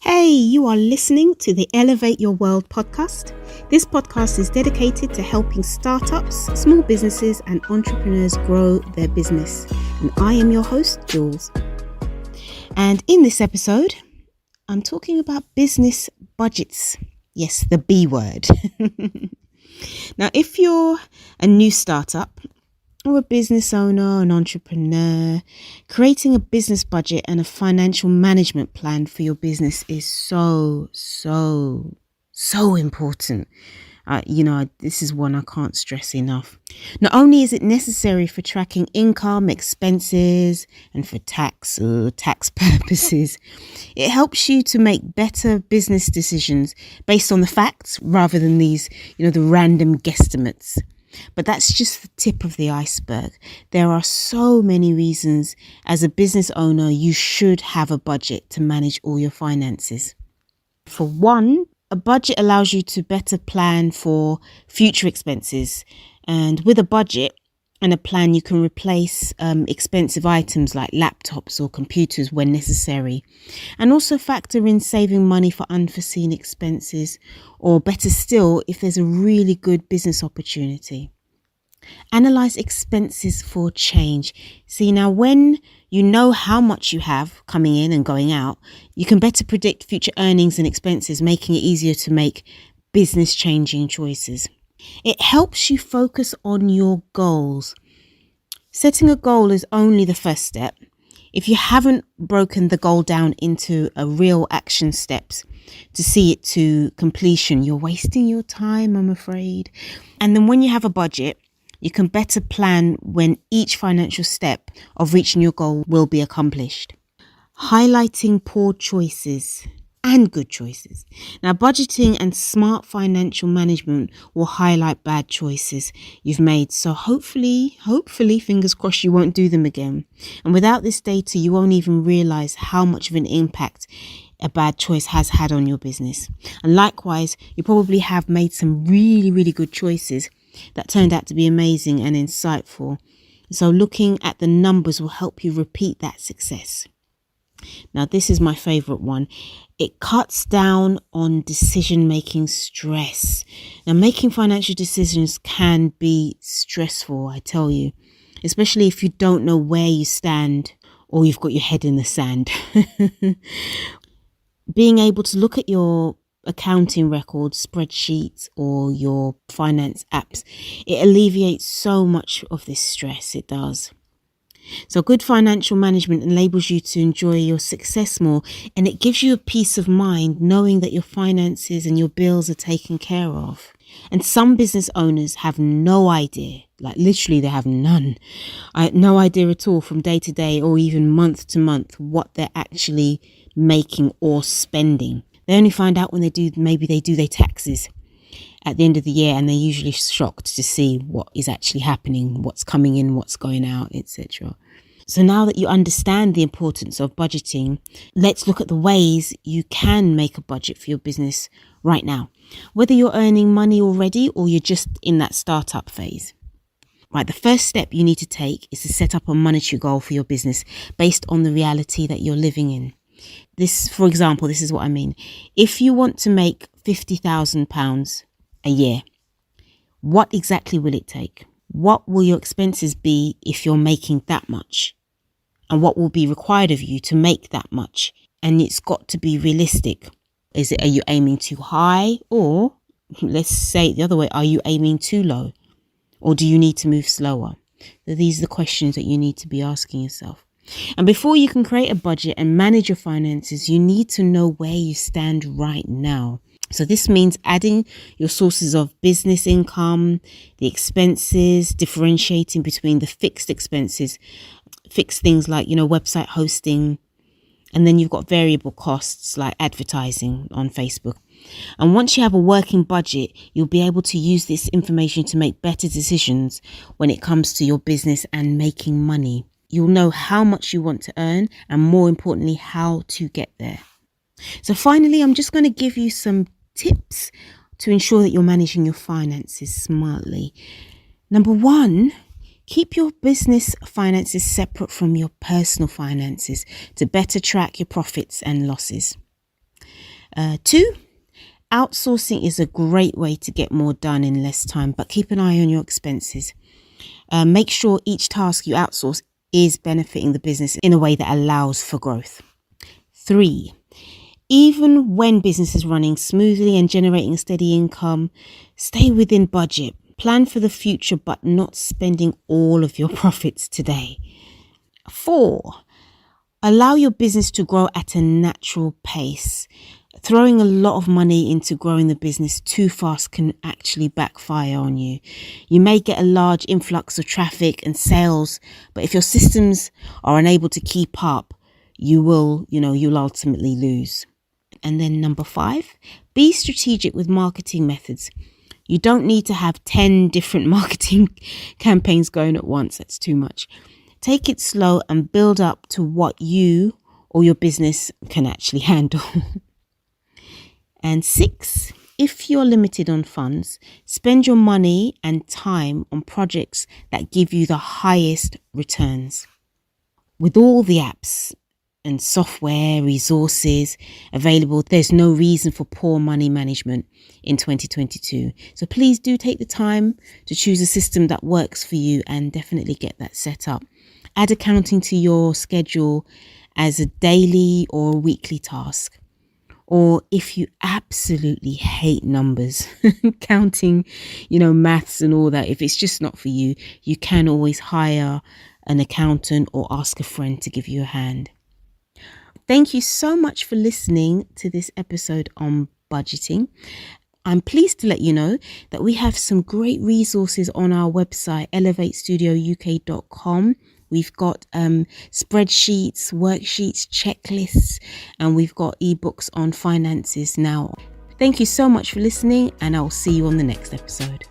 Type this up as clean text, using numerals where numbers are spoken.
Hey, you are listening to the Elevate Your World podcast. This podcast is dedicated to helping startups, small businesses, and entrepreneurs grow their business. And I am your host, Jules. And in this episode, I'm talking about business budgets. Yes, the B word. Now, if you're a new startup, or a business owner, an entrepreneur, creating a business budget and a financial management plan for your business is so important. This is one I can't stress enough. Not only is it necessary for tracking income, expenses, and for tax purposes, it helps you to make better business decisions based on the facts rather than these, the random guesstimates. But that's just the tip of the iceberg. There are so many reasons as a business owner you should have a budget to manage all your finances. For one, a budget allows you to better plan for future expenses. And with a budget and a plan, you can replace expensive items like laptops or computers when necessary. And also factor in saving money for unforeseen expenses, or better still, if there's a really good business opportunity. Analyze expenses for change. See, now when you know how much you have coming in and going out, you can better predict future earnings and expenses, making it easier to make business changing choices. It helps you focus on your goals. Setting a goal is only the first step. If you haven't broken the goal down into a real action steps to see it to completion, you're wasting your time, I'm afraid. And then when you have a budget, you can better plan when each financial step of reaching your goal will be accomplished. Highlighting poor choices and good choices. Now, budgeting and smart financial management will highlight bad choices you've made. So hopefully, fingers crossed, you won't do them again. And without this data, you won't even realize how much of an impact a bad choice has had on your business. And likewise, you probably have made some really good choices that turned out to be amazing and insightful. So looking at the numbers will help you repeat that success. Now, this is my favorite one. It cuts down on decision-making stress. Now, making financial decisions can be stressful, I tell you, especially if you don't know where you stand or you've got your head in the sand. Being able to look at your accounting records, spreadsheets, or your finance apps, it alleviates so much of this stress. It does. So good financial management enables you to enjoy your success more, and it gives you a peace of mind knowing that your finances and your bills are taken care of. And some business owners have no idea, like literally they have none. No idea at all from day to day or even month to month what they're actually making or spending. They only find out when they do their taxes at the end of the year, and they're usually shocked to see what is actually happening, what's coming in, what's going out, etc. So now that you understand the importance of budgeting, let's look at the ways you can make a budget for your business right now, whether you're earning money already or you're just in that startup phase. Right, the first step you need to take is to set up a monetary goal for your business based on the reality that you're living in. This, for example, this is what I mean. If you want to make £50,000 a year, what exactly will it take? What will your expenses be if you're making that much? And what will be required of you to make that much? And it's got to be realistic. Are you aiming too high? Or let's say it the other way, are you aiming too low? Or do you need to move slower? So these are the questions that you need to be asking yourself. And before you can create a budget and manage your finances, you need to know where you stand right now. So this means adding your sources of business income, the expenses, differentiating between the fixed expenses, fixed things like, website hosting, and then you've got variable costs like advertising on Facebook. And once you have a working budget, you'll be able to use this information to make better decisions when it comes to your business and making money. You'll know how much you want to earn and, more importantly, how to get there. So finally, I'm just going to give you some tips to ensure that you're managing your finances smartly. Number one, keep your business finances separate from your personal finances to better track your profits and losses. Two, outsourcing is a great way to get more done in less time, but keep an eye on your expenses. Make sure each task you outsource is benefiting the business in a way that allows for growth. 3, even when business is running smoothly and generating a steady income, stay within budget. Plan for the future, but not spending all of your profits today. 4, allow your business to grow at a natural pace. Throwing a lot of money into growing the business too fast can actually backfire on you. You may get a large influx of traffic and sales, but if your systems are unable to keep up, you'll ultimately lose. And then number 5, be strategic with marketing methods. You don't need to have 10 different marketing campaigns going at once. That's too much. Take it slow and build up to what you or your business can actually handle. And 6, if you're limited on funds, spend your money and time on projects that give you the highest returns. With all the apps and software resources available, there's no reason for poor money management in 2022. So please do take the time to choose a system that works for you and definitely get that set up. Add accounting to your schedule as a daily or weekly task. Or if you absolutely hate numbers, counting, maths and all that, if it's just not for you, you can always hire an accountant or ask a friend to give you a hand. Thank you so much for listening to this episode on budgeting. I'm pleased to let you know that we have some great resources on our website, elevatestudiouk.com. We've got spreadsheets, worksheets, checklists, and we've got ebooks on finances now. Thank you so much for listening, and I'll see you on the next episode.